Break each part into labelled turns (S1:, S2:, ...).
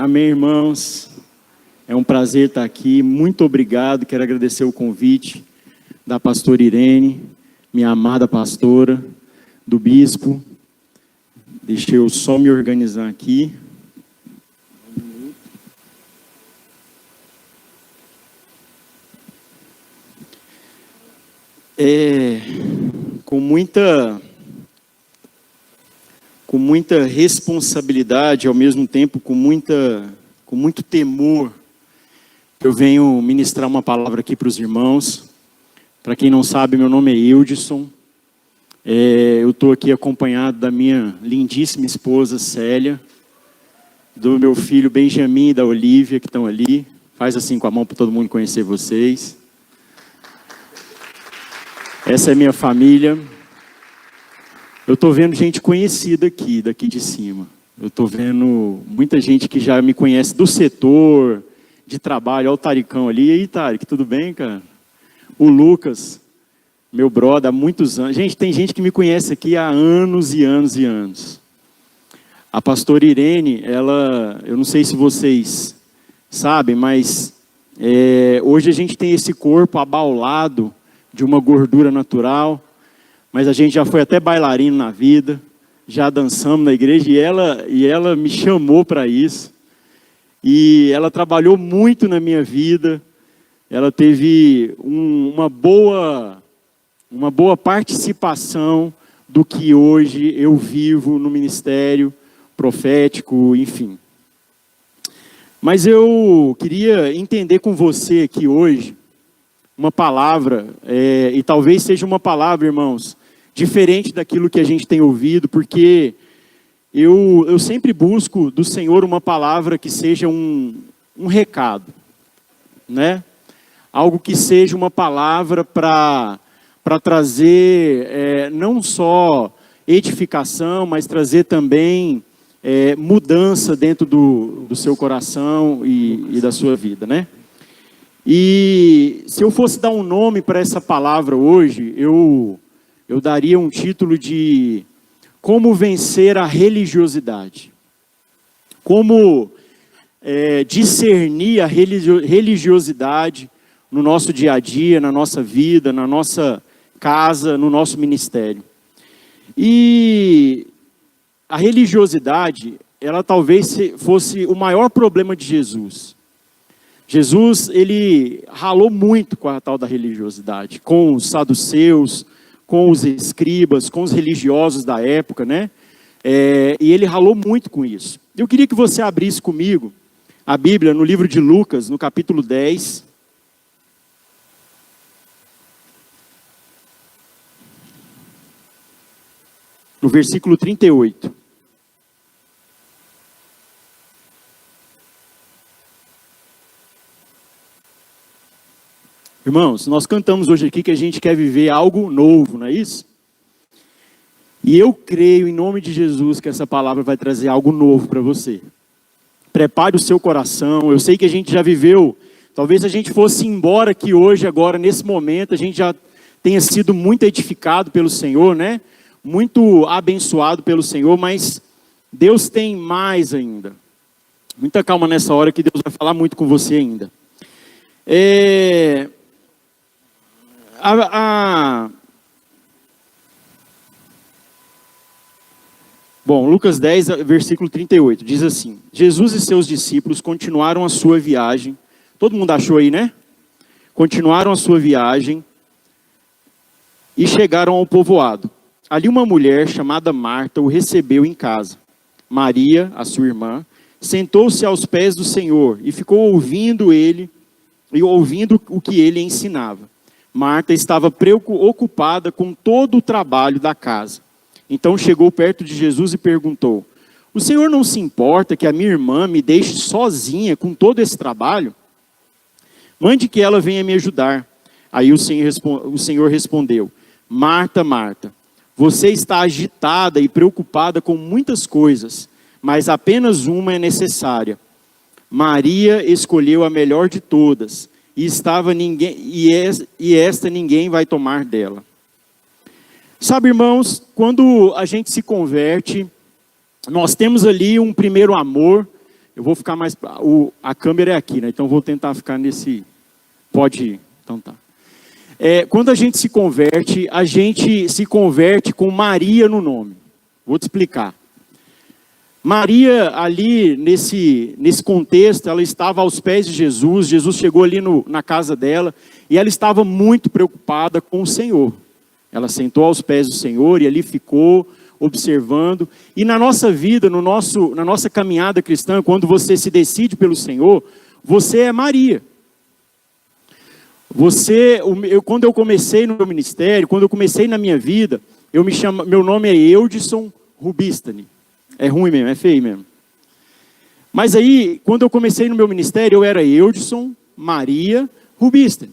S1: amém, irmãos. É um prazer estar aqui, muito obrigado. Quero agradecer o convite da pastora Irene, minha amada pastora, do bispo. Deixa eu só me organizar aqui. Com muita responsabilidade, ao mesmo tempo com muito temor, eu venho ministrar uma palavra aqui para os irmãos. Para quem não sabe, meu nome é Eudson. Eu estou aqui acompanhado da minha lindíssima esposa Célia, do meu filho Benjamin e da Olívia, que estão ali. Faz assim com a mão para todo mundo conhecer vocês. Essa é minha família. Eu estou vendo gente conhecida aqui, daqui de cima. Eu estou vendo muita gente que já me conhece do setor, de trabalho. Olha o Taricão ali. E aí, Taric, tudo bem, cara? O Lucas, meu brother, há muitos anos. Gente, tem gente que me conhece aqui há anos e anos e anos. A pastora Irene, eu não sei se vocês sabem, mas hoje a gente tem esse corpo abaulado de uma gordura natural, mas a gente já foi até bailarino na vida, já dançamos na igreja, e ela me chamou para isso. E ela trabalhou muito na minha vida, ela teve uma boa participação do que hoje eu vivo no ministério profético, enfim. Mas eu queria entender com você aqui hoje uma palavra, e talvez seja uma palavra, irmãos, diferente daquilo que a gente tem ouvido, porque eu sempre busco do Senhor uma palavra que seja um recado, né? Algo que seja uma palavra para trazer não só edificação, mas trazer também mudança dentro do seu coração e da sua vida, né? E se eu fosse dar um nome para essa palavra hoje, eu daria um título de Como Vencer a Religiosidade. Como discernir a religiosidade no nosso dia a dia, na nossa vida, na nossa casa, no nosso ministério. E a religiosidade, ela talvez fosse o maior problema de Jesus. Jesus, ele ralou muito com a tal da religiosidade, com os saduceus, com os escribas, com os religiosos da época, né? E ele ralou muito com isso. Eu queria que você abrisse comigo a Bíblia no livro de Lucas, no capítulo 10. No versículo 38. Irmãos, nós cantamos hoje aqui que a gente quer viver algo novo, não é isso? E eu creio em nome de Jesus que essa palavra vai trazer algo novo para você. Prepare o seu coração. Eu sei que a gente já viveu, talvez a gente fosse embora aqui hoje, agora, nesse momento, a gente já tenha sido muito edificado pelo Senhor, né? Muito abençoado pelo Senhor, mas Deus tem mais ainda. Muita calma nessa hora que Deus vai falar muito com você ainda. Bom, Lucas 10, versículo 38, diz assim: Jesus e seus discípulos continuaram a sua viagem. Todo mundo achou aí, né? Continuaram a sua viagem e chegaram ao povoado. Ali uma mulher chamada Marta o recebeu em casa. Maria, a sua irmã, sentou-se aos pés do Senhor e ficou ouvindo o que ele ensinava. Marta estava ocupada com todo o trabalho da casa. Então chegou perto de Jesus e perguntou: o Senhor não se importa que a minha irmã me deixe sozinha com todo esse trabalho? Mande que ela venha me ajudar. Aí o Senhor respondeu: Marta, Marta, você está agitada e preocupada com muitas coisas, mas apenas uma é necessária. Maria escolheu a melhor de todas, e esta ninguém vai tomar dela. Sabe, irmãos, quando a gente se converte, nós temos ali um primeiro amor. Eu vou ficar mais... a câmera é aqui, né? Então vou tentar ficar nesse... Pode ir. Então tá. Quando a gente se converte com Maria no nome. Vou te explicar. Maria, ali, nesse contexto, ela estava aos pés de Jesus. Jesus chegou ali na casa dela e ela estava muito preocupada com o Senhor. Ela sentou aos pés do Senhor e ali ficou observando. E na nossa vida, na nossa caminhada cristã, quando você se decide pelo Senhor, você é Maria. Quando eu comecei no meu ministério, quando eu comecei na minha vida, meu nome é Eudson Rubistani. É ruim mesmo, é feio mesmo. Mas aí, quando eu comecei no meu ministério, eu era Eudson Maria Rubistani.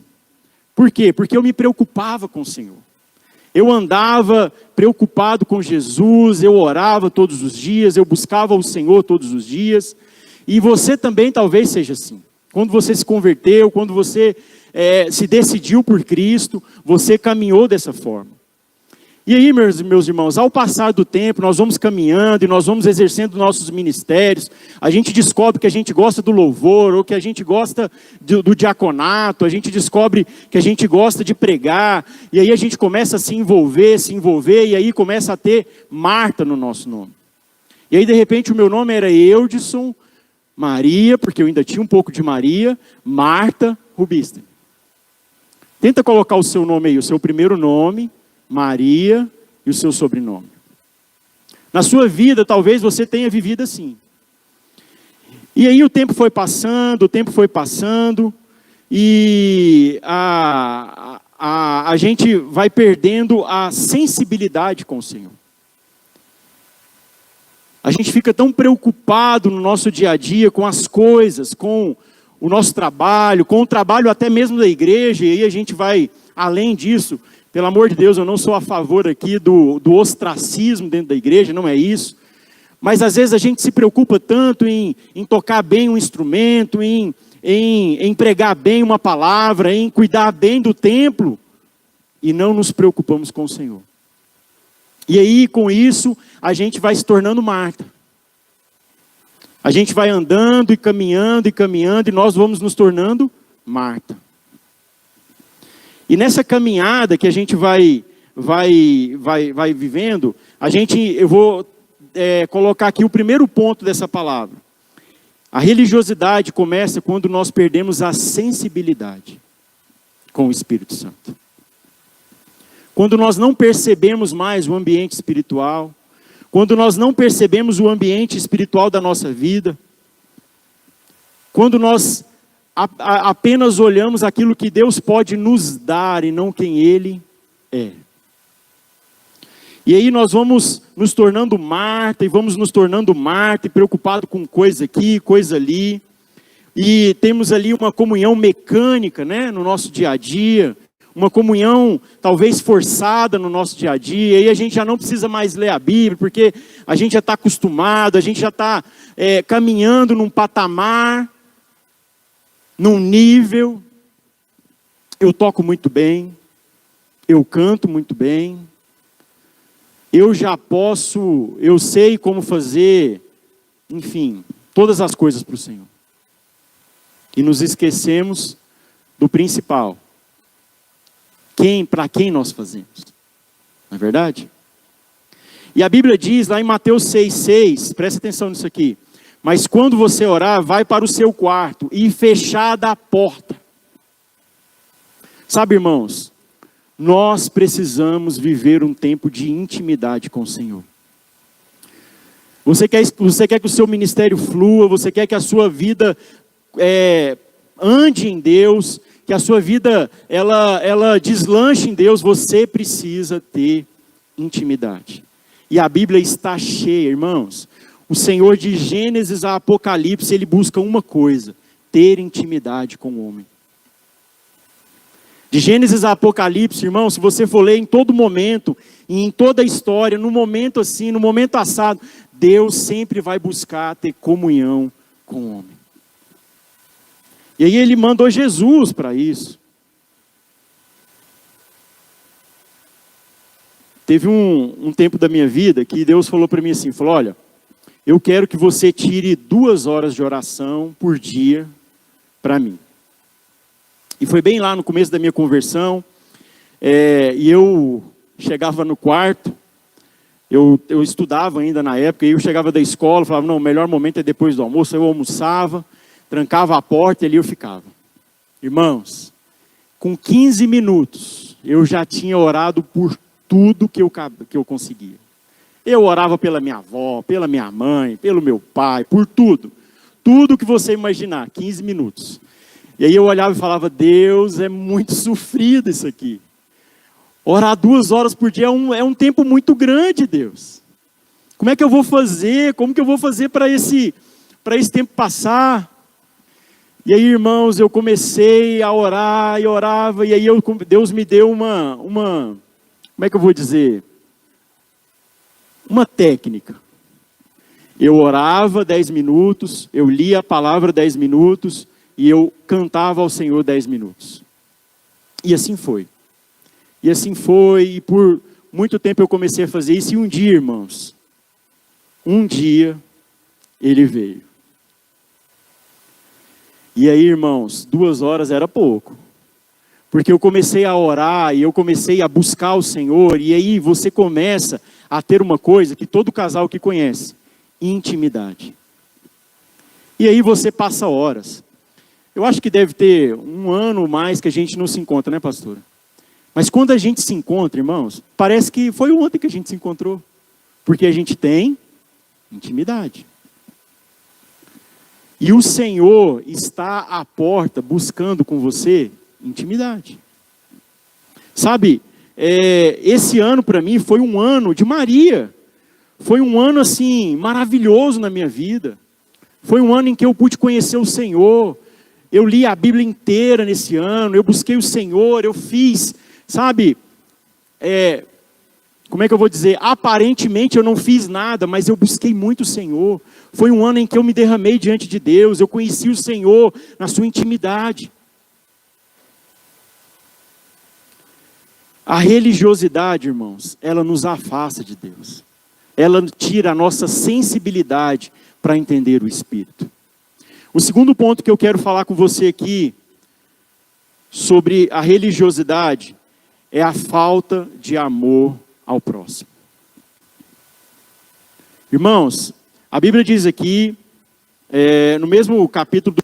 S1: Por quê? Porque eu me preocupava com o Senhor. Eu andava preocupado com Jesus, eu orava todos os dias, eu buscava o Senhor todos os dias. E você também talvez seja assim. Quando você se converteu, quando você se decidiu por Cristo, você caminhou dessa forma. E aí, meus irmãos, ao passar do tempo, nós vamos caminhando e nós vamos exercendo nossos ministérios. A gente descobre que a gente gosta do louvor, ou que a gente gosta do diaconato, a gente descobre que a gente gosta de pregar. E aí a gente começa a se envolver, e aí começa a ter Marta no nosso nome. E aí, de repente, o meu nome era Eudson Maria, porque eu ainda tinha um pouco de Maria, Marta Rubista. Tenta colocar o seu nome aí, o seu primeiro nome, Maria, e o seu sobrenome. Na sua vida, talvez você tenha vivido assim. E aí o tempo foi passando, e a gente vai perdendo a sensibilidade com o Senhor. A gente fica tão preocupado no nosso dia a dia com as coisas, com o nosso trabalho, com o trabalho até mesmo da igreja, e aí a gente vai além disso. Pelo amor de Deus, eu não sou a favor aqui do ostracismo dentro da igreja, não é isso. Mas às vezes a gente se preocupa tanto em tocar bem um instrumento, em pregar bem uma palavra, em cuidar bem do templo, e não nos preocupamos com o Senhor. E aí, com isso, a gente vai se tornando Marta. A gente vai andando e caminhando, e nós vamos nos tornando Marta. E nessa caminhada que a gente vai vivendo, eu vou colocar aqui o primeiro ponto dessa palavra. A religiosidade começa quando nós perdemos a sensibilidade com o Espírito Santo. Quando nós não percebemos mais o ambiente espiritual, quando nós não percebemos o ambiente espiritual da nossa vida, quando nós apenas olhamos aquilo que Deus pode nos dar e não quem Ele é. E aí nós vamos nos tornando Marta, e preocupado com coisa aqui, coisa ali. E temos ali uma comunhão mecânica, né, no nosso dia a dia, uma comunhão talvez forçada no nosso dia a dia, e aí a gente já não precisa mais ler a Bíblia, porque a gente já está acostumado, a gente já está caminhando num patamar, num nível. Eu toco muito bem, eu canto muito bem, eu sei como fazer, enfim, todas as coisas para o Senhor. E nos esquecemos do principal. Para quem nós fazemos? Não é verdade? E a Bíblia diz lá em Mateus 6,6, presta atenção nisso aqui. Mas quando você orar, vai para o seu quarto e fechada a porta. Sabe, irmãos, nós precisamos viver um tempo de intimidade com o Senhor. Você quer que o seu ministério flua, você quer que a sua vida ande em Deus, que a sua vida ela deslanche em Deus, você precisa ter intimidade. E a Bíblia está cheia, irmãos. O Senhor, de Gênesis a Apocalipse, Ele busca uma coisa: ter intimidade com o homem. De Gênesis a Apocalipse, irmão, se você for ler em todo momento, e em toda a história, no momento assim, no momento assado, Deus sempre vai buscar ter comunhão com o homem. E aí Ele mandou Jesus para isso. Teve um tempo da minha vida que Deus falou para mim assim, falou, olha, eu quero que você tire 2 horas de oração por dia para mim. E foi bem lá no começo da minha conversão, e eu chegava no quarto, eu estudava ainda na época, e eu chegava da escola, falava, não, o melhor momento é depois do almoço. Eu almoçava, trancava a porta e ali eu ficava. Irmãos, com 15 minutos, eu já tinha orado por tudo que eu conseguia. Eu orava pela minha avó, pela minha mãe, pelo meu pai, por tudo. Tudo que você imaginar, 15 minutos. E aí eu olhava e falava, Deus, é muito sofrido isso aqui. Orar 2 horas por dia é um tempo muito grande, Deus. Como é que eu vou fazer? Como que eu vou fazer para esse tempo passar? E aí, irmãos, eu comecei a orar e orava, e aí Deus me deu uma, como é que eu vou dizer? Uma técnica. Eu orava 10 minutos, eu lia a palavra 10 minutos, e eu cantava ao Senhor 10 minutos. E assim foi. E por muito tempo eu comecei a fazer isso, e um dia, irmãos, ele veio. E aí, irmãos, 2 horas era pouco. Porque eu comecei a orar, e eu comecei a buscar o Senhor, e aí você começa a ter uma coisa que todo casal que conhece, intimidade. E aí você passa horas. Eu acho que deve ter 1 ano ou mais que a gente não se encontra, né, pastora? Mas quando a gente se encontra, irmãos, parece que foi ontem que a gente se encontrou. Porque a gente tem intimidade. E o Senhor está à porta buscando com você intimidade. Sabe, esse ano para mim foi um ano de Maria. Foi um ano assim, maravilhoso na minha vida. Foi um ano em que eu pude conhecer o Senhor. Eu li a Bíblia inteira nesse ano, eu busquei o Senhor, eu fiz, sabe, como é que eu vou dizer? Aparentemente eu não fiz nada, mas eu busquei muito o Senhor. Foi um ano em que eu me derramei diante de Deus, eu conheci o Senhor na sua intimidade. A religiosidade, irmãos, ela nos afasta de Deus. Ela tira a nossa sensibilidade para entender o Espírito. O segundo ponto que eu quero falar com você aqui, sobre a religiosidade, é a falta de amor ao próximo. Irmãos, a Bíblia diz aqui, no mesmo capítulo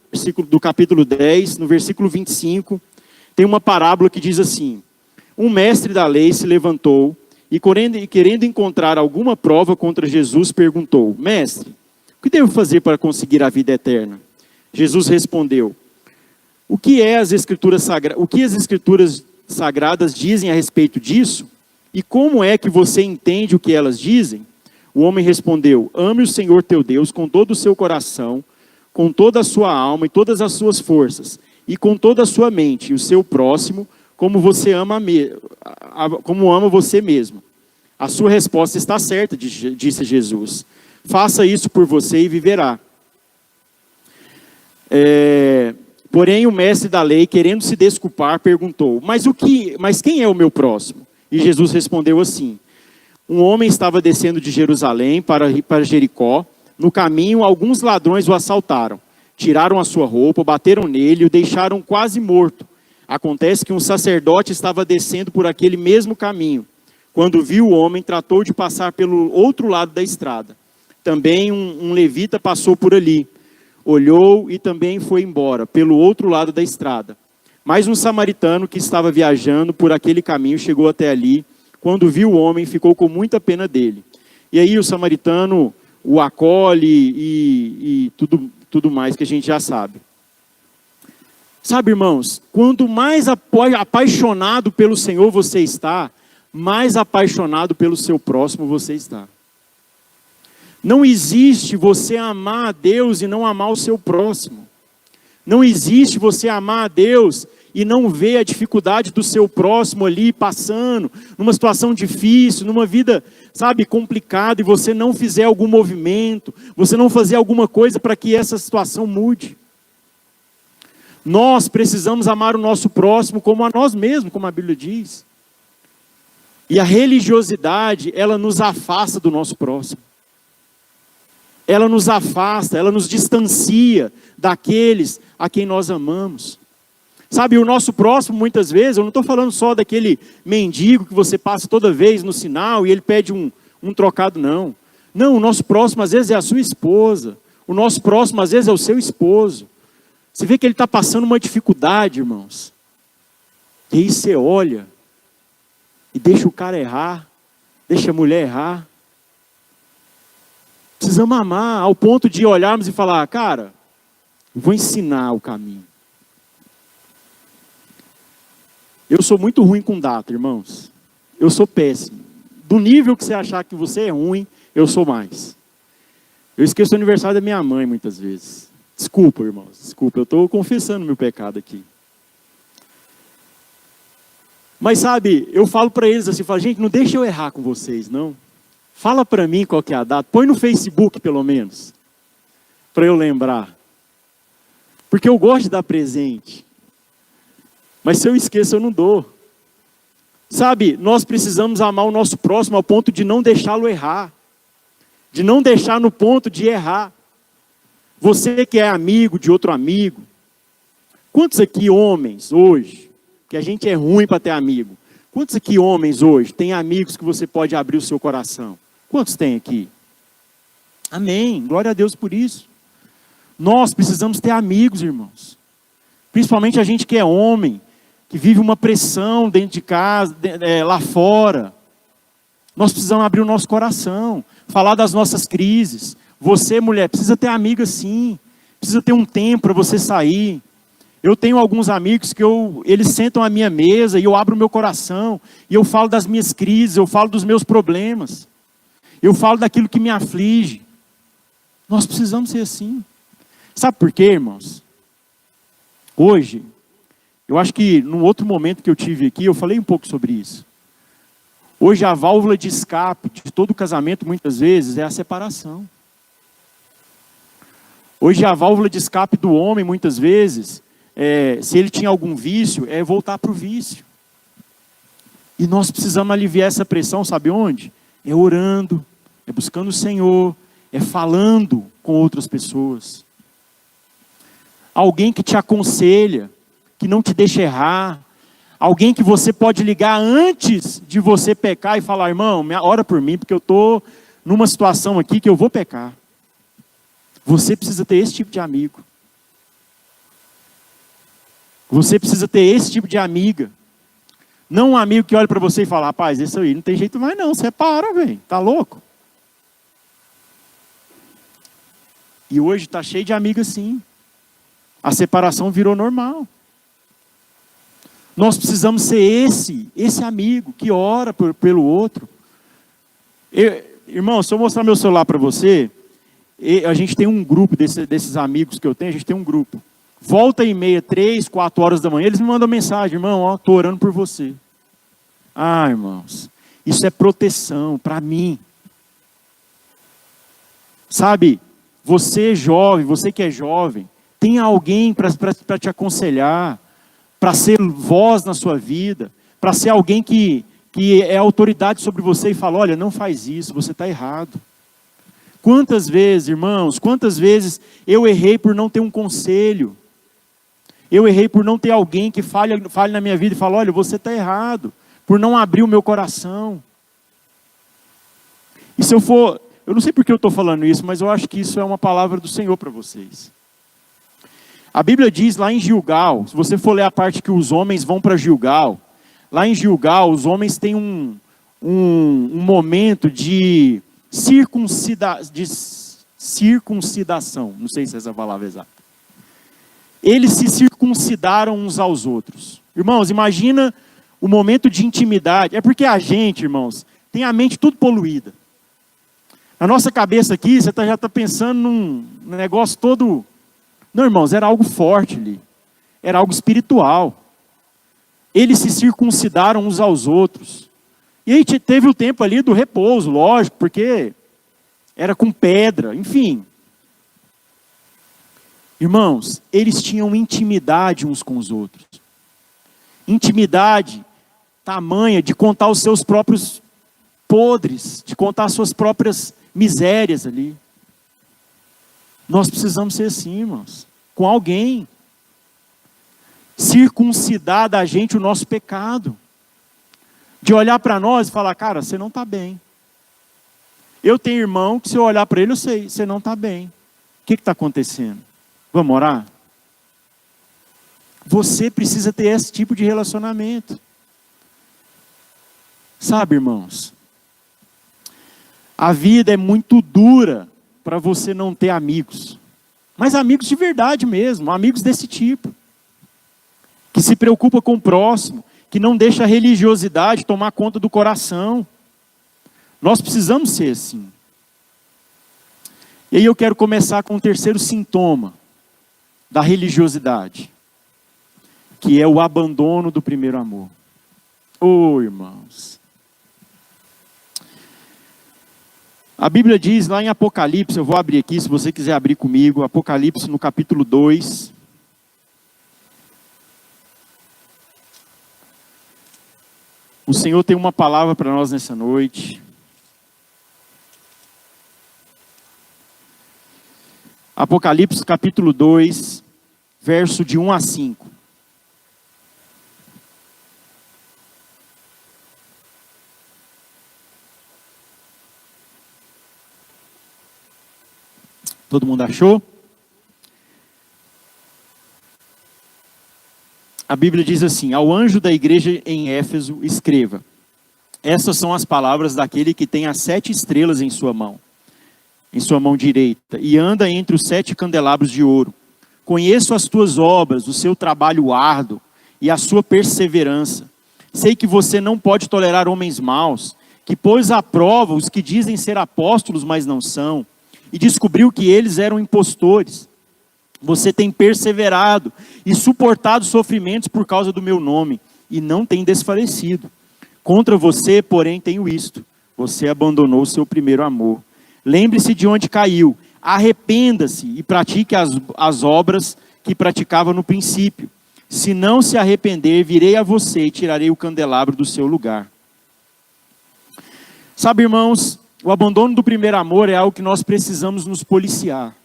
S1: do capítulo 10, no versículo 25, tem uma parábola que diz assim: um mestre da lei se levantou e querendo encontrar alguma prova contra Jesus, perguntou: mestre, o que devo fazer para conseguir a vida eterna? Jesus respondeu: o que as Escrituras Sagradas dizem a respeito disso? E como é que você entende o que elas dizem? O homem respondeu: ame o Senhor teu Deus com todo o seu coração, com toda a sua alma e todas as suas forças, e com toda a sua mente, e o seu próximo, como ama você mesmo. A sua resposta está certa, disse Jesus. Faça isso por você e viverá. Porém o mestre da lei, querendo se desculpar, perguntou: mas quem é o meu próximo? E Jesus respondeu assim: um homem estava descendo de Jerusalém para Jericó. No caminho, alguns ladrões o assaltaram. Tiraram a sua roupa, bateram nele e o deixaram quase morto. Acontece que um sacerdote estava descendo por aquele mesmo caminho. Quando viu o homem, tratou de passar pelo outro lado da estrada. Também um levita passou por ali. Olhou e também foi embora, pelo outro lado da estrada. Mas um samaritano que estava viajando por aquele caminho chegou até ali. Quando viu o homem, ficou com muita pena dele. E aí o samaritano o acolhe e tudo mais que a gente já sabe. Sabe, irmãos, quanto mais apaixonado pelo Senhor você está, mais apaixonado pelo seu próximo você está. Não existe você amar a Deus e não amar o seu próximo. Não existe você amar a Deus e não ver a dificuldade do seu próximo ali passando, numa situação difícil, numa vida, sabe, complicada, e você não fizer algum movimento, você não fazer alguma coisa para que essa situação mude. Nós precisamos amar o nosso próximo como a nós mesmos, como a Bíblia diz. E a religiosidade, ela nos afasta do nosso próximo. ela nos afasta, ela nos distancia daqueles a quem nós amamos. Sabe, o nosso próximo, muitas vezes, eu não estou falando só daquele mendigo que você passa toda vez no sinal e ele pede um trocado, não. Não, o nosso próximo às vezes é a sua esposa. O nosso próximo às vezes é o seu esposo. Você vê que ele está passando uma dificuldade, irmãos. E aí você olha e deixa o cara errar, deixa a mulher errar. Precisamos amar ao ponto de olharmos e falar, cara, eu vou ensinar o caminho. Eu sou muito ruim com data, irmãos. Eu sou péssimo. Do nível que você achar que você é ruim, eu sou mais. Eu esqueço o aniversário da minha mãe muitas vezes. Desculpa, irmãos. Desculpa, eu estou confessando meu pecado aqui. Mas sabe, eu falo para eles assim, falo, gente, não deixa eu errar com vocês, não. Fala para mim qual que é a data. Põe no Facebook, pelo menos. Para eu lembrar. Porque eu gosto de dar presente. Mas se eu esqueço, eu não dou. Sabe, nós precisamos amar o nosso próximo ao ponto de não deixá-lo errar. De não deixar no ponto de errar. Você que é amigo de outro amigo. Quantos aqui homens hoje, que a gente é ruim para ter amigo. Quantos aqui homens hoje têm amigos que você pode abrir o seu coração? Quantos tem aqui? Amém, glória a Deus por isso. Nós precisamos ter amigos, irmãos. Principalmente a gente que é homem, que vive uma pressão dentro de casa, lá fora. Nós precisamos abrir o nosso coração, falar das nossas crises. Você, mulher, precisa ter amiga sim. Precisa ter um tempo para você sair. Eu tenho alguns amigos que eles sentam à minha mesa e eu abro o meu coração. E eu falo das minhas crises, eu falo dos meus problemas. Eu falo daquilo que me aflige. Nós precisamos ser assim. Sabe por quê, irmãos? Hoje, eu acho que num outro momento que eu tive aqui, eu falei um pouco sobre isso. Hoje a válvula de escape de todo casamento, muitas vezes, é a separação. Hoje a válvula de escape do homem, muitas vezes, se ele tinha algum vício, é voltar para o vício. E nós precisamos aliviar essa pressão, sabe onde? É orando, é buscando o Senhor, é falando com outras pessoas. Alguém que te aconselha, que não te deixa errar. Alguém que você pode ligar antes de você pecar e falar, irmão, ora por mim, porque eu estou numa situação aqui que eu vou pecar. Você precisa ter esse tipo de amigo. Você precisa ter esse tipo de amiga. Não um amigo que olha para você e fala, rapaz, esse aí não tem jeito mais não, separa, velho, tá louco? E hoje está cheio de amigas sim. A separação virou normal. Nós precisamos ser esse amigo que ora pelo outro. Irmão, se eu mostrar meu celular para você, a gente tem um grupo desses amigos que eu tenho, a gente tem um grupo. Volta e meia, 3, 4 horas da manhã, eles me mandam mensagem, irmão, estou orando por você. Ah, irmãos, isso é proteção para mim. Sabe, você jovem, você que é jovem, tem alguém para te aconselhar, para ser voz na sua vida, para ser alguém que é autoridade sobre você e fala, olha, não faz isso, você está errado. Quantas vezes, irmãos, quantas vezes eu errei por não ter um conselho, eu errei por não ter alguém que fale na minha vida e fale, olha, você está errado, por não abrir o meu coração. E se eu não sei por que eu estou falando isso, mas eu acho que isso é uma palavra do Senhor para vocês. A Bíblia diz lá em Gilgal, se você for ler a parte que os homens vão para Gilgal, lá em Gilgal os homens têm um momento de circuncidação, não sei se é essa a palavra exata. Eles se circuncidaram uns aos outros. Irmãos, imagina o momento de intimidade. É porque a gente, irmãos, tem a mente tudo poluída. Na nossa cabeça aqui, você já está pensando num negócio todo... Não, irmãos, era algo forte ali. Era algo espiritual. Eles se circuncidaram uns aos outros. E aí teve o tempo ali do repouso, lógico, porque era com pedra, enfim. Irmãos, eles tinham intimidade uns com os outros. Intimidade tamanha de contar os seus próprios podres, de contar as suas próprias misérias ali. Nós precisamos ser assim, irmãos, com alguém. Circuncidar da gente o nosso pecado. De olhar para nós e falar, cara, você não está bem. Eu tenho irmão que se eu olhar para ele, eu sei, você não está bem. O que está acontecendo? Vamos orar? Você precisa ter esse tipo de relacionamento. Sabe, irmãos? A vida é muito dura para você não ter amigos. Mas amigos de verdade mesmo, amigos desse tipo. Que se preocupa com o próximo, que não deixa a religiosidade tomar conta do coração. Nós precisamos ser assim. E aí eu quero começar com o terceiro sintoma da religiosidade, que é o abandono do primeiro amor. Oh, irmãos. A Bíblia diz lá em Apocalipse, eu vou abrir aqui, se você quiser abrir comigo, Apocalipse no capítulo 2. O Senhor tem uma palavra para nós nessa noite. Apocalipse capítulo 2, verso de 1 a 5. Todo mundo achou? A Bíblia diz assim: ao anjo da igreja em Éfeso, escreva: essas são as palavras daquele que tem as 7 estrelas em sua mão direita, e anda entre os 7 candelabros de ouro. Conheço as tuas obras, o seu trabalho árduo e a sua perseverança. Sei que você não pode tolerar homens maus, que pôs à prova os que dizem ser apóstolos, mas não são, e descobriu que eles eram impostores. Você tem perseverado e suportado sofrimentos por causa do meu nome, e não tem desfalecido. Contra você, porém, tenho isto: você abandonou o seu primeiro amor. Lembre-se de onde caiu, arrependa-se e pratique as obras que praticava no princípio. Se não se arrepender, virei a você e tirarei o candelabro do seu lugar. Sabe, irmãos, o abandono do primeiro amor é algo que nós precisamos nos policiar.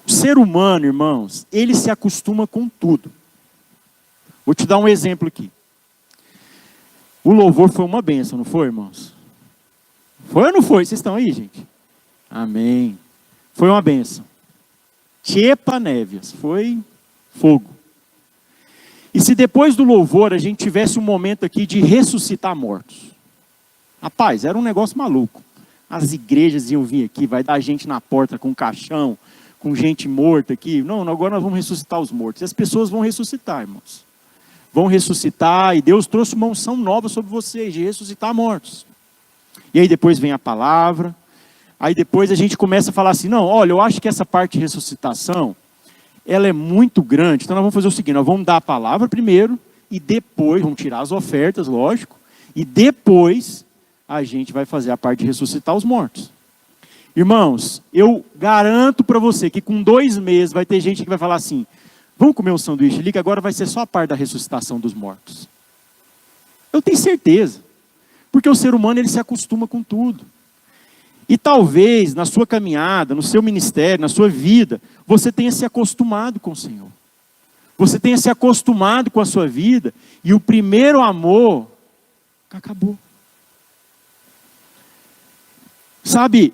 S1: O ser humano, irmãos, ele se acostuma com tudo. Vou te dar um exemplo aqui. O louvor foi uma bênção, não foi, irmãos? Foi ou não foi? Vocês estão aí, gente? Amém. Foi uma bênção. Tchepa névias, foi fogo. E se depois do louvor a gente tivesse um momento aqui de ressuscitar mortos? Rapaz, era um negócio maluco. As igrejas iam vir aqui, vai dar gente na porta com caixão, com gente morta aqui. Não, agora nós vamos ressuscitar os mortos. E as pessoas vão ressuscitar, irmãos. Vão ressuscitar, e Deus trouxe uma unção nova sobre vocês, de ressuscitar mortos. E aí depois vem a palavra. Aí depois a gente começa a falar assim: não, olha, eu acho que essa parte de ressuscitação, ela é muito grande. Então nós vamos fazer o seguinte: nós vamos dar a palavra primeiro, e depois, vamos tirar as ofertas, lógico, e depois a gente vai fazer a parte de ressuscitar os mortos. Irmãos, eu garanto para você que com 2 meses vai ter gente que vai falar assim: vamos comer um sanduíche ali, que agora vai ser só a parte da ressuscitação dos mortos. Eu tenho certeza. Porque o ser humano, ele se acostuma com tudo. E talvez na sua caminhada, no seu ministério, na sua vida, você tenha se acostumado com o Senhor. Você tenha se acostumado com a sua vida, e o primeiro amor acabou. Sabe,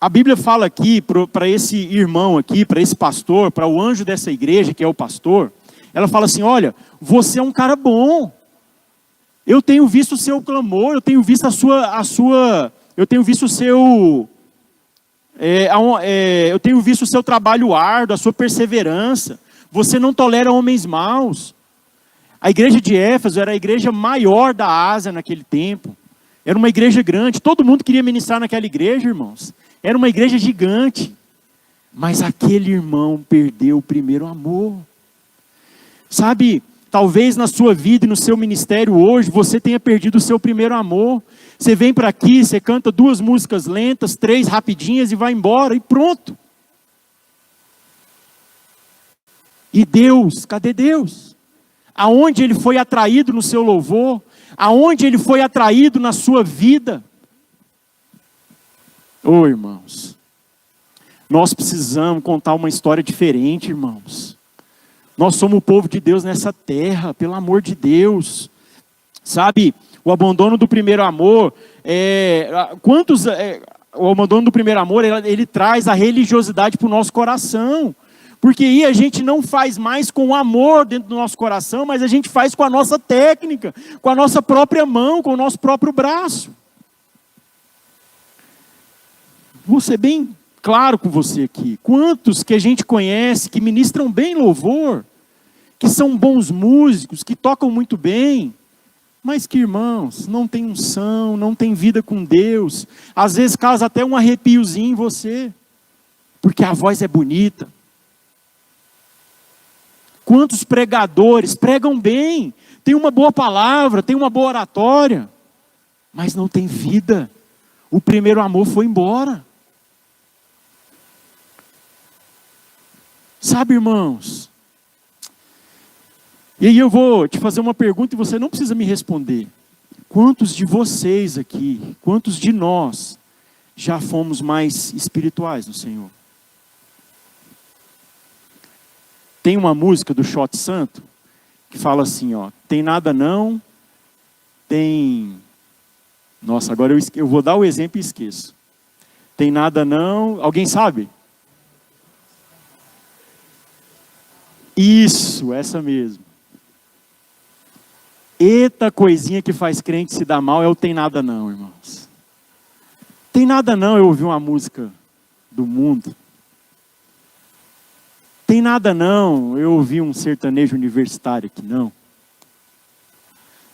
S1: a Bíblia fala aqui para esse irmão aqui, para esse pastor, para o anjo dessa igreja, que é o pastor, ela fala assim: olha, você é um cara bom. Eu tenho visto o seu clamor, eu tenho visto eu tenho visto o seu, eu tenho visto o seu trabalho árduo, a sua perseverança. Você não tolera homens maus. A igreja de Éfeso era a igreja maior da Ásia naquele tempo. Era uma igreja grande, todo mundo queria ministrar naquela igreja, irmãos. Era uma igreja gigante. Mas aquele irmão perdeu o primeiro amor. Sabe, talvez na sua vida e no seu ministério hoje, você tenha perdido o seu primeiro amor. Você vem para aqui, você canta 2 músicas lentas, 3 rapidinhas e vai embora, e pronto. E Deus, cadê Deus? Aonde Ele foi atraído no seu louvor? Aonde Ele foi atraído na sua vida? Irmãos, Nós precisamos contar uma história diferente, irmãos. Nós somos o povo de Deus nessa terra, pelo amor de Deus. Sabe, o abandono do primeiro amor, o abandono do primeiro amor, ele traz a religiosidade para o nosso coração. Porque aí a gente não faz mais com amor dentro do nosso coração, mas a gente faz com a nossa técnica, com a nossa própria mão, com o nosso próprio braço. Vou ser bem claro com você aqui. Quantos que a gente conhece, que ministram bem louvor, que são bons músicos, que tocam muito bem, mas que, irmãos, não tem unção, não tem vida com Deus. Às vezes causa até um arrepiozinho em você, porque a voz é bonita. Quantos pregadores pregam bem, tem uma boa palavra, tem uma boa oratória, mas não tem vida. O primeiro amor foi embora. Sabe, irmãos? E aí eu vou te fazer uma pergunta e você não precisa me responder. Quantos de vocês aqui, quantos de nós já fomos mais espirituais no Senhor? Tem uma música do Shot Santo que fala assim, ó, tem nada não, tem... Nossa, agora eu vou dar o exemplo e esqueço. Tem nada não, alguém sabe? Isso, essa mesmo. Eita coisinha que faz crente se dar mal é o tem nada não, irmãos. Tem nada não, eu ouvi uma música do mundo. Tem nada não, eu ouvi um sertanejo universitário aqui, não.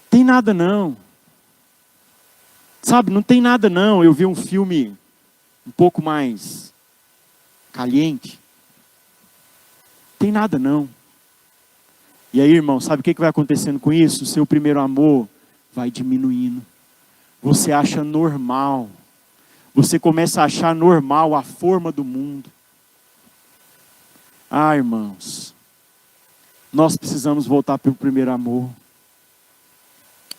S1: Tem nada não. Sabe, não tem nada não, eu vi um filme um pouco mais caliente. Tem nada não. E aí, irmão, sabe o que vai acontecendo com isso? O seu primeiro amor vai diminuindo. Você acha normal. Você começa a achar normal a forma do mundo. Ah, irmãos, nós precisamos voltar para o primeiro amor.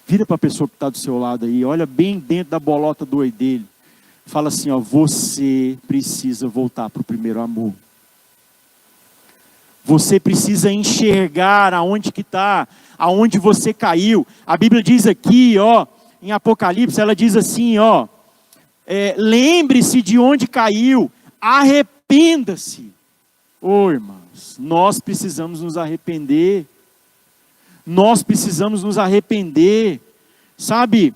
S1: Vira para a pessoa que está do seu lado aí, olha bem dentro da bolota do olho dele. Fala assim, ó, você precisa voltar para o primeiro amor. Você precisa enxergar aonde que está, aonde você caiu. A Bíblia diz aqui, ó, em Apocalipse, ela diz assim, ó, lembre-se de onde caiu, arrependa-se. Ô, irmãos, nós precisamos nos arrepender. Nós precisamos nos arrepender. Sabe,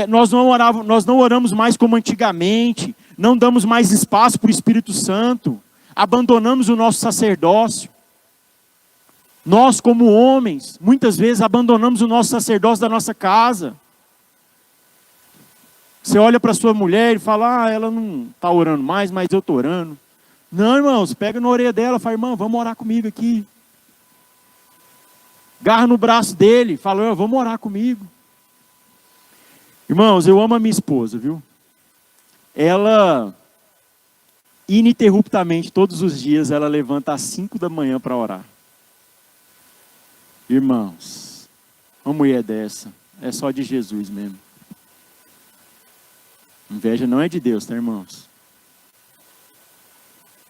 S1: nós não oramos mais como antigamente. Não damos mais espaço para o Espírito Santo. Abandonamos o nosso sacerdócio. Nós, como homens, muitas vezes abandonamos o nosso sacerdócio da nossa casa. Você olha para sua mulher e fala, ela não está orando mais, mas eu estou orando. Não, irmãos, pega na orelha dela e fala, irmão, vamos orar comigo aqui. Garra no braço dele, fala, vamos orar comigo. Irmãos, eu amo a minha esposa, viu? Ela, ininterruptamente, todos os dias, ela levanta às 5 da manhã para orar. Irmãos, uma mulher dessa, é só de Jesus mesmo. Inveja não é de Deus, tá, irmãos?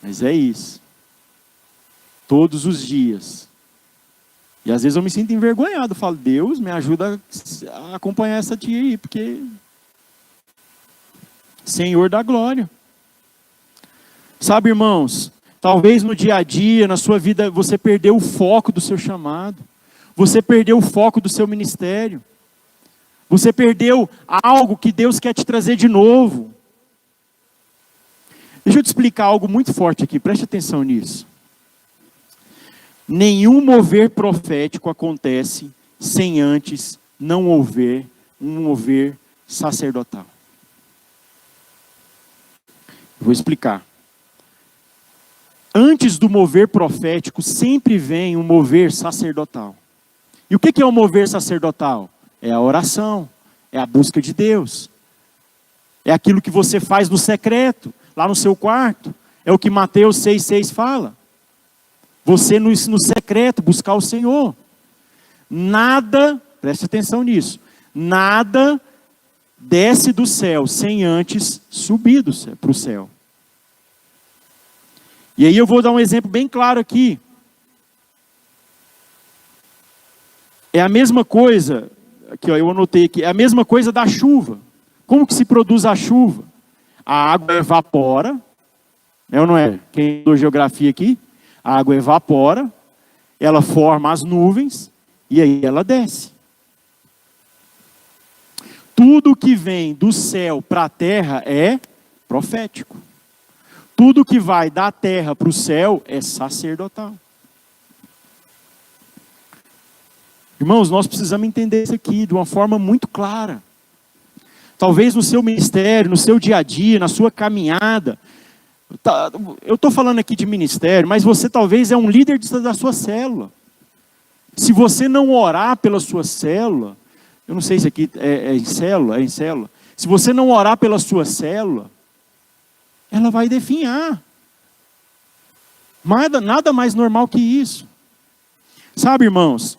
S1: Mas é isso. Todos os dias. E às vezes eu me sinto envergonhado. Eu falo, Deus, me ajuda a acompanhar essa tia aí, porque... Senhor da glória. Sabe, irmãos, talvez no dia a dia, na sua vida, você perdeu o foco do seu chamado. Você perdeu o foco do seu ministério. Você perdeu algo que Deus quer te trazer de novo. Deixa eu te explicar algo muito forte aqui, preste atenção nisso. Nenhum mover profético acontece sem antes não houver um mover sacerdotal. Vou explicar. Antes do mover profético, sempre vem um mover sacerdotal. E o que é o mover sacerdotal? É a oração, é a busca de Deus. É aquilo que você faz no secreto, lá no seu quarto. É o que Mateus 6,6 fala. Você no secreto buscar o Senhor. Nada, preste atenção nisso, nada desce do céu sem antes subir para o céu. E aí eu vou dar um exemplo bem claro aqui. É a mesma coisa, aqui ó, eu anotei aqui, é a mesma coisa da chuva. Como que se produz a chuva? A água evapora, é ou não é? Quem estudou geografia aqui? A água evapora, ela forma as nuvens e aí ela desce. Tudo que vem do céu para a terra é profético. Tudo que vai da terra para o céu é sacerdotal. Irmãos, nós precisamos entender isso aqui de uma forma muito clara. Talvez no seu ministério, no seu dia a dia, na sua caminhada. Eu estou falando aqui de ministério, mas você talvez é um líder da sua célula. Se você não orar pela sua célula, eu não sei se aqui é em célula, é em célula. Se você não orar pela sua célula, ela vai definhar. Nada mais normal que isso. Sabe, irmãos,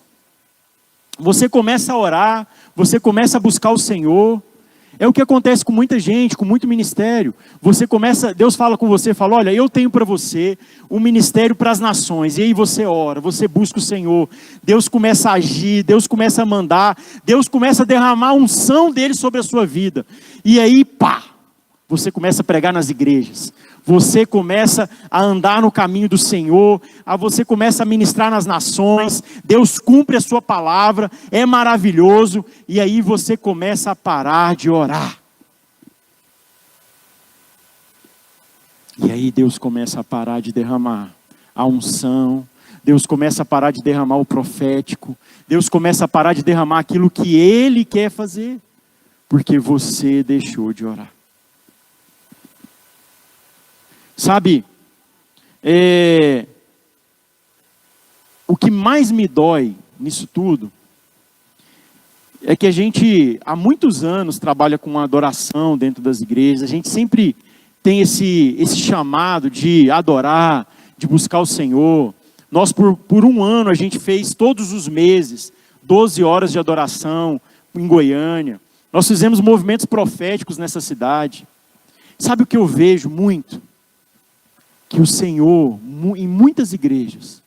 S1: você começa a orar, você começa a buscar o Senhor. É o que acontece com muita gente, com muito ministério. Você começa, Deus fala com você, fala, olha, eu tenho para você um ministério para as nações. E aí você ora, você busca o Senhor. Deus começa a agir, Deus começa a mandar, Deus começa a derramar a unção dele sobre a sua vida. E aí, pá, você começa a pregar nas igrejas. Você começa a andar no caminho do Senhor, você começa a ministrar nas nações, Deus cumpre a sua palavra, é maravilhoso, e aí você começa a parar de orar. E aí Deus começa a parar de derramar a unção, Deus começa a parar de derramar o profético, Deus começa a parar de derramar aquilo que Ele quer fazer, porque você deixou de orar. Sabe, o que mais me dói nisso tudo é que a gente há muitos anos trabalha com adoração dentro das igrejas, a gente sempre tem esse chamado de adorar, de buscar o Senhor. Nós por um ano a gente fez todos os meses 12 horas de adoração em Goiânia. Nós fizemos movimentos proféticos nessa cidade. Sabe o que eu vejo muito? Que o Senhor, em muitas igrejas,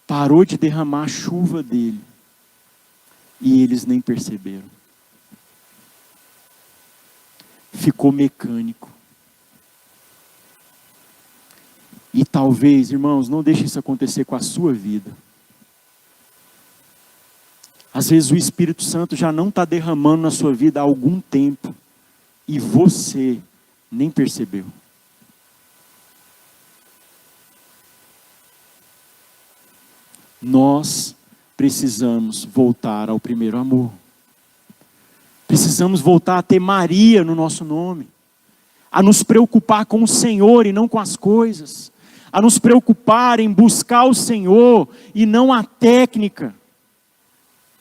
S1: parou de derramar a chuva dele. E eles nem perceberam. Ficou mecânico. E talvez, irmãos, não deixe isso acontecer com a sua vida. Às vezes o Espírito Santo já não está derramando na sua vida há algum tempo. E você nem percebeu. Nós precisamos voltar ao primeiro amor. Precisamos voltar a ter Maria no nosso nome. A nos preocupar com o Senhor e não com as coisas. A nos preocupar em buscar o Senhor e não a técnica.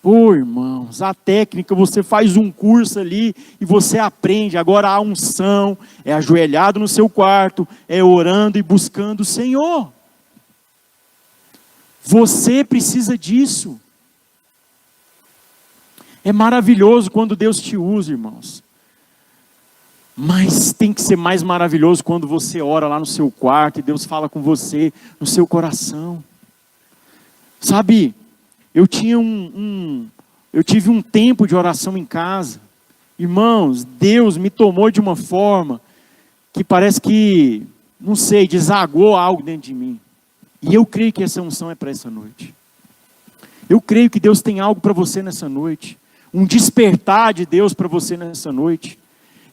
S1: Irmãos, a técnica, você faz um curso ali e você aprende. Agora a unção é ajoelhado no seu quarto, é orando e buscando o Senhor. Você precisa disso. É maravilhoso quando Deus te usa, irmãos. Mas tem que ser mais maravilhoso quando você ora lá no seu quarto e Deus fala com você no seu coração. Sabe, eu tive um tempo de oração em casa. Irmãos, Deus me tomou de uma forma que parece que, não sei, desagou algo dentro de mim. E eu creio que essa unção é para essa noite. Eu creio que Deus tem algo para você nessa noite. Um despertar de Deus para você nessa noite.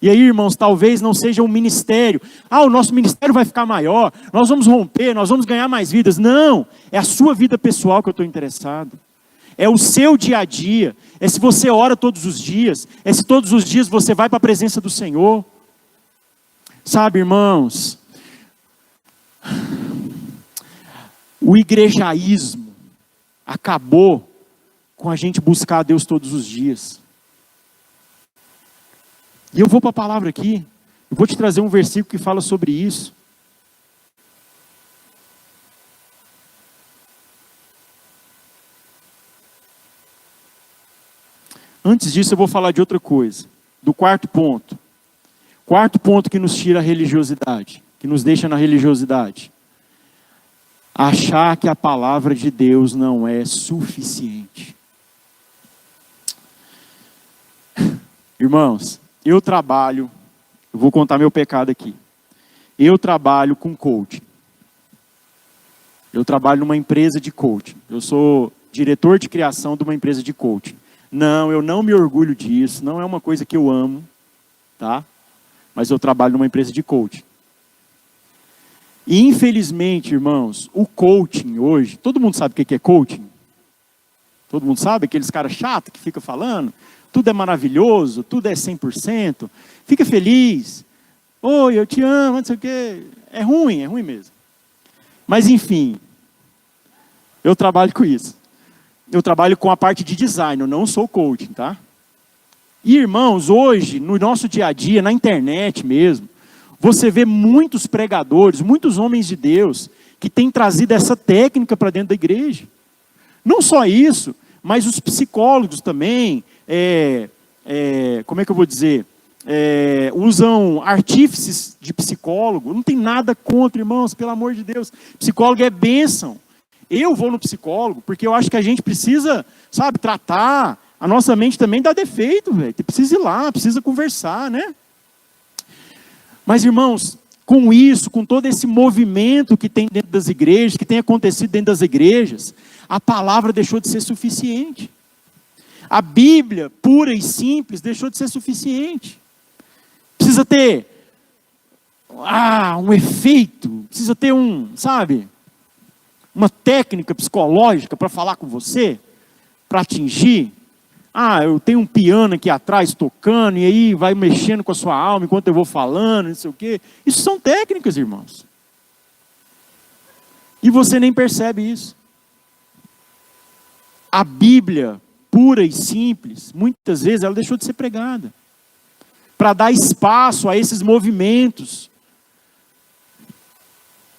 S1: E aí, irmãos, talvez não seja um ministério. O nosso ministério vai ficar maior. Nós vamos romper, nós vamos ganhar mais vidas. Não, é a sua vida pessoal que eu estou interessado. É o seu dia a dia. É se você ora todos os dias. É se todos os dias você vai para a presença do Senhor. Sabe, irmãos, o igrejaísmo acabou com a gente buscar a Deus todos os dias. E eu vou para a palavra aqui. Eu vou te trazer um versículo que fala sobre isso. Antes disso, eu vou falar de outra coisa. Do quarto ponto. Quarto ponto que nos tira a religiosidade. Que nos deixa na religiosidade. achar que a palavra de Deus não é suficiente. Irmãos, eu vou contar meu pecado aqui. Eu trabalho com coaching. Eu trabalho numa empresa de coaching. Eu sou diretor de criação de uma empresa de coaching. Não, eu não me orgulho disso, não é uma coisa que eu amo, tá? Mas eu trabalho numa empresa de coaching. E infelizmente, irmãos, o coaching hoje, todo mundo sabe o que é coaching? Todo mundo sabe? Aqueles caras chatos que ficam falando, tudo é maravilhoso, tudo é 100%, fica feliz, oi, eu te amo, não sei o quê. É ruim mesmo. Mas enfim, eu trabalho com isso. Eu trabalho com a parte de design, eu não sou coaching, tá? E irmãos, hoje, no nosso dia a dia, na internet mesmo, você vê muitos pregadores, muitos homens de Deus, que têm trazido essa técnica para dentro da igreja. Não só isso, mas os psicólogos também, como é que eu vou dizer? Usam artífices de psicólogo. Não tem nada contra, irmãos, pelo amor de Deus. Psicólogo é bênção. Eu vou no psicólogo porque eu acho que a gente precisa, sabe, tratar. A nossa mente também dá defeito, velho. Precisa ir lá, precisa conversar, né? Mas, irmãos, com isso, com todo esse movimento que tem dentro das igrejas, que tem acontecido dentro das igrejas, a palavra deixou de ser suficiente. A Bíblia, pura e simples, deixou de ser suficiente. Precisa ter um efeito, precisa ter uma técnica psicológica para falar com você, para atingir. Eu tenho um piano aqui atrás tocando, e aí vai mexendo com a sua alma enquanto eu vou falando, não sei o quê. Isso são técnicas, irmãos. E você nem percebe isso. A Bíblia, pura e simples, muitas vezes ela deixou de ser pregada. Para dar espaço a esses movimentos.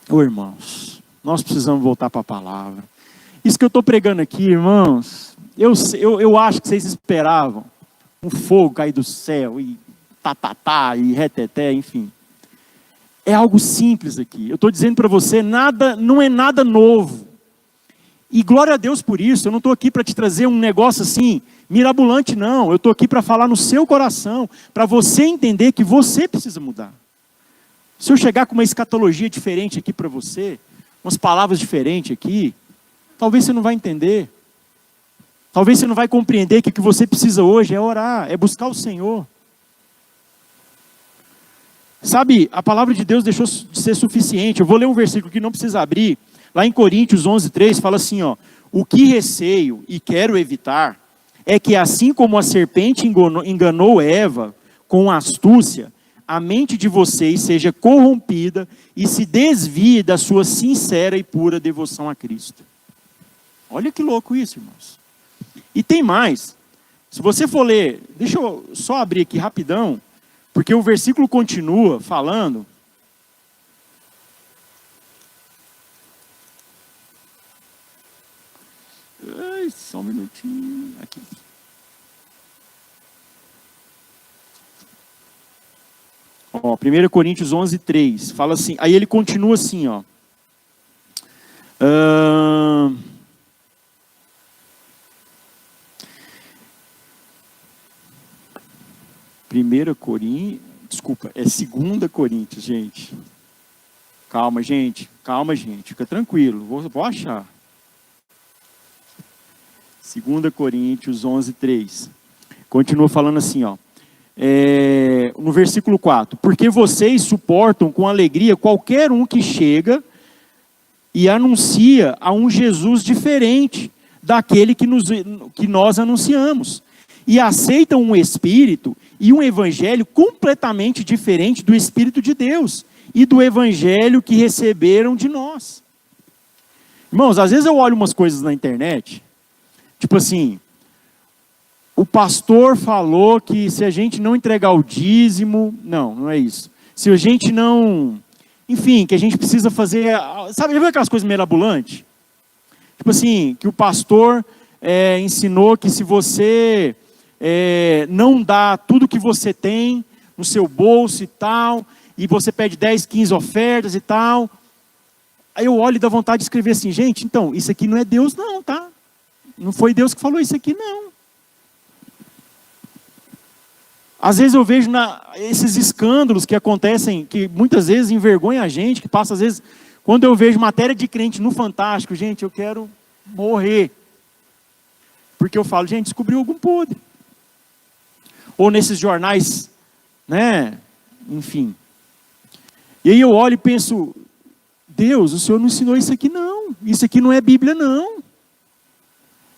S1: Irmãos, nós precisamos voltar para a palavra. Isso que eu estou pregando aqui, irmãos, eu acho que vocês esperavam um fogo cair do céu, e e reteté, enfim. É algo simples aqui. Eu estou dizendo para você, não é nada novo. E glória a Deus por isso. Eu não estou aqui para te trazer um negócio assim, mirabolante, não. Eu estou aqui para falar no seu coração, para você entender que você precisa mudar. Se eu chegar com uma escatologia diferente aqui para você, umas palavras diferentes aqui, talvez você não vai entender. Talvez você não vai compreender que o que você precisa hoje é orar, é buscar o Senhor. Sabe, a palavra de Deus deixou de ser suficiente. Eu vou ler um versículo que não precisa abrir. Lá em Coríntios 11:3 fala assim, o que receio e quero evitar é que assim como a serpente enganou Eva com astúcia, a mente de vocês seja corrompida e se desvie da sua sincera e pura devoção a Cristo. Olha que louco isso, irmãos. E tem mais. Se você for ler, deixa eu só abrir aqui rapidão, porque o versículo continua falando. Só um minutinho. Aqui. Ó, 1 Coríntios 11:3. Fala assim. Aí ele continua assim, ó. 1 Coríntios, desculpa, é 2 Coríntios, gente. Calma, gente, fica tranquilo, vou achar. 2 Coríntios 11:3. Continua falando assim, ó. No versículo 4. Porque vocês suportam com alegria qualquer um que chega e anuncia a um Jesus diferente daquele que nós anunciamos. E aceitam um espírito e um evangelho completamente diferente do Espírito de Deus e do evangelho que receberam de nós. Irmãos, às vezes eu olho umas coisas na internet, tipo assim, o pastor falou que se a gente não entregar o dízimo, não é isso. Se a gente não, enfim, que a gente precisa fazer, sabe, já viu aquelas coisas mirabolantes? Tipo assim, que o pastor ensinou que se você não dá tudo que você tem no seu bolso e tal, e você pede 10, 15 ofertas e tal, Aí eu olho e dá vontade de escrever assim, gente, então, isso aqui não é Deus não, tá? Não foi Deus que falou isso aqui não. Às vezes eu vejo esses escândalos que acontecem, que muitas vezes envergonham a gente, que passa às vezes, quando eu vejo matéria de crente no Fantástico, gente, eu quero morrer. Porque eu falo, gente, descobriu algum podre. Ou nesses jornais, né? Enfim. E aí eu olho e penso, Deus, o Senhor não ensinou isso aqui não. Isso aqui não é Bíblia não.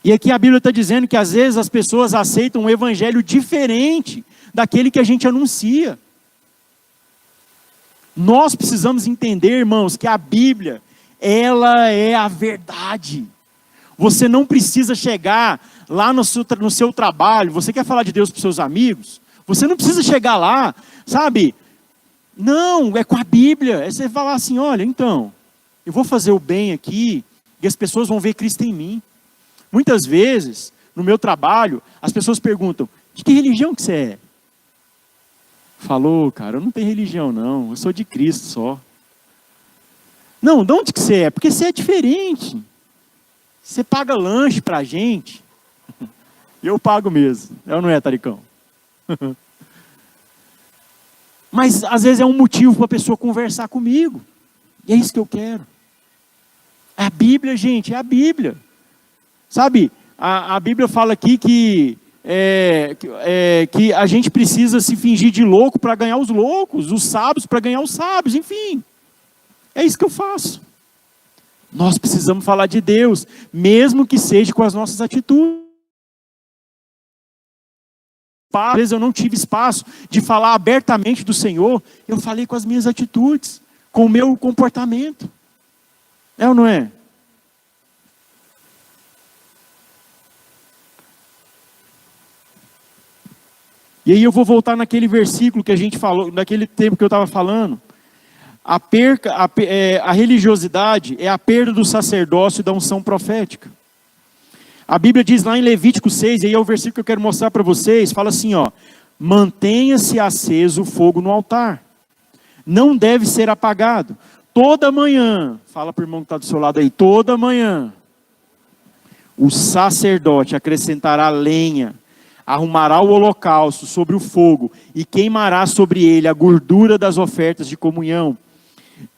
S1: E aqui a Bíblia está dizendo que às vezes as pessoas aceitam um evangelho diferente daquele que a gente anuncia. Nós precisamos entender, irmãos, que a Bíblia, ela é a verdade. Você não precisa chegar lá no seu trabalho, você quer falar de Deus para os seus amigos, você não precisa chegar lá, sabe? Não, é com a Bíblia. É você falar assim, olha, então, eu vou fazer o bem aqui, e as pessoas vão ver Cristo em mim. Muitas vezes, no meu trabalho, as pessoas perguntam, de que religião que você é? Falou, cara, eu não tenho religião não, eu sou de Cristo só. Não, de onde que você é? Porque você é diferente. Você paga lanche pra gente. Eu pago mesmo, é ou não é, Taricão? Mas às vezes é um motivo para a pessoa conversar comigo. E é isso que eu quero. É a Bíblia, gente, é a Bíblia. Sabe, a Bíblia fala aqui que a gente precisa se fingir de louco para ganhar os loucos, os sábios para ganhar os sábios, enfim. É isso que eu faço. Nós precisamos falar de Deus, mesmo que seja com as nossas atitudes. Às vezes eu não tive espaço de falar abertamente do Senhor, eu falei com as minhas atitudes, com o meu comportamento. É ou não é? E aí eu vou voltar naquele versículo que a gente falou, naquele tempo que eu estava falando. A religiosidade é a perda do sacerdócio e da unção profética. A Bíblia diz lá em Levítico 6, e aí é o versículo que eu quero mostrar para vocês, fala assim, ó, mantenha-se aceso o fogo no altar, não deve ser apagado, toda manhã, fala para o irmão que está do seu lado aí, toda manhã, o sacerdote acrescentará lenha, arrumará o holocausto sobre o fogo, e queimará sobre ele a gordura das ofertas de comunhão.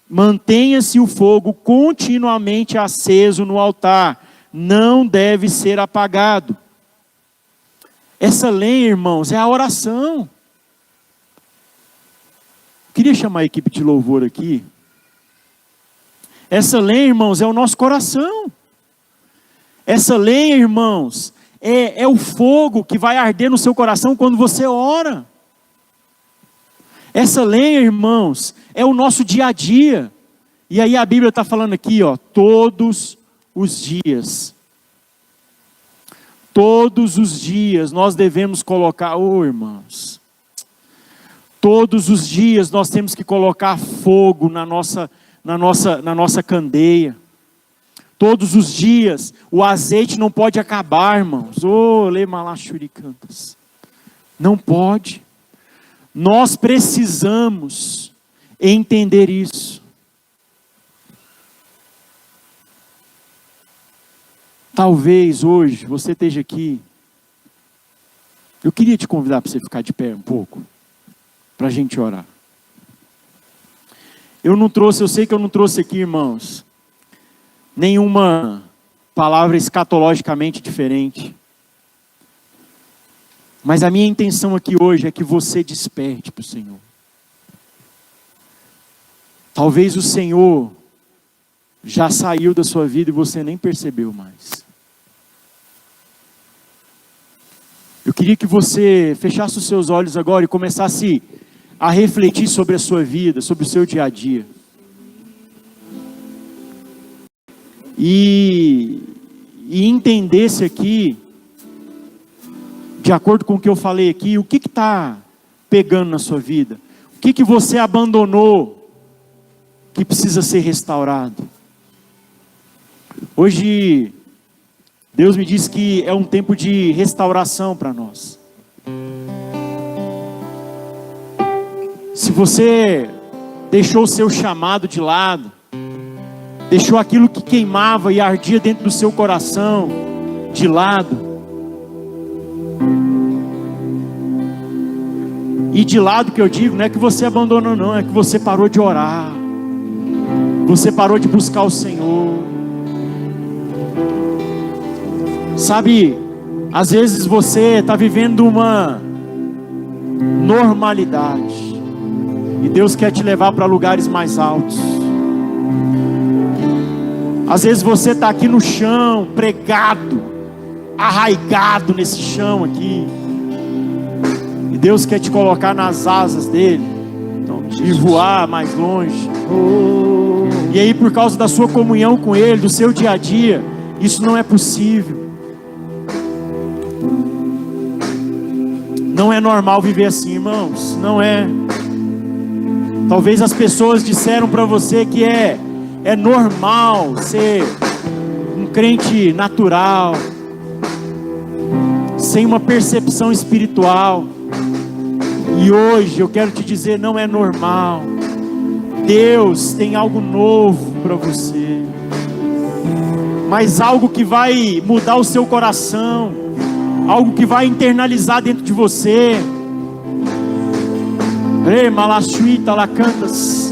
S1: Mantenha-se o fogo continuamente aceso no altar, não deve ser apagado. Essa lenha, irmãos, é a oração. Queria chamar a equipe de louvor aqui. Essa lenha, irmãos, é o nosso coração. Essa lenha, irmãos, é o fogo que vai arder no seu coração quando você ora. Essa lenha, irmãos, é o nosso dia a dia. E aí a Bíblia está falando aqui, ó, todos os dias. Todos os dias nós devemos colocar, irmãos, todos os dias nós temos que colocar fogo na nossa candeia. Todos os dias o azeite não pode acabar, irmãos. Lemalachuricantas. Não pode. Nós precisamos entender isso. Talvez hoje você esteja aqui. Eu queria te convidar para você ficar de pé um pouco, para a gente orar. Eu sei que eu não trouxe aqui, irmãos, nenhuma palavra escatologicamente diferente. Mas a minha intenção aqui hoje é que você desperte para o Senhor. Talvez o Senhor já saiu da sua vida e você nem percebeu mais. Eu queria que você fechasse os seus olhos agora e começasse a refletir sobre a sua vida, sobre o seu dia a dia. E entendesse aqui, de acordo com o que eu falei aqui, o que está pegando na sua vida? O que você abandonou que precisa ser restaurado? Hoje, Deus me diz que é um tempo de restauração para nós. Se você deixou o seu chamado de lado, deixou aquilo que queimava e ardia dentro do seu coração de lado. E de lado que eu digo, não é que você abandonou não, é que você parou de orar, você parou de buscar o Senhor. Sabe, às vezes você está vivendo uma normalidade, e Deus quer te levar para lugares mais altos. Às vezes você está aqui no chão, pregado, arraigado nesse chão aqui, e Deus quer te colocar nas asas dele e voar mais longe. E aí, por causa da sua comunhão com ele, do seu dia a dia, isso não é possível. Não é normal viver assim, irmãos, não é. Talvez as pessoas disseram para você que é normal ser um crente natural, sem uma percepção espiritual. E hoje eu quero te dizer, não é normal. Deus tem algo novo para você, mas algo que vai mudar o seu coração, algo que vai internalizar dentro de você. Ei, Malachuita, Lacantas.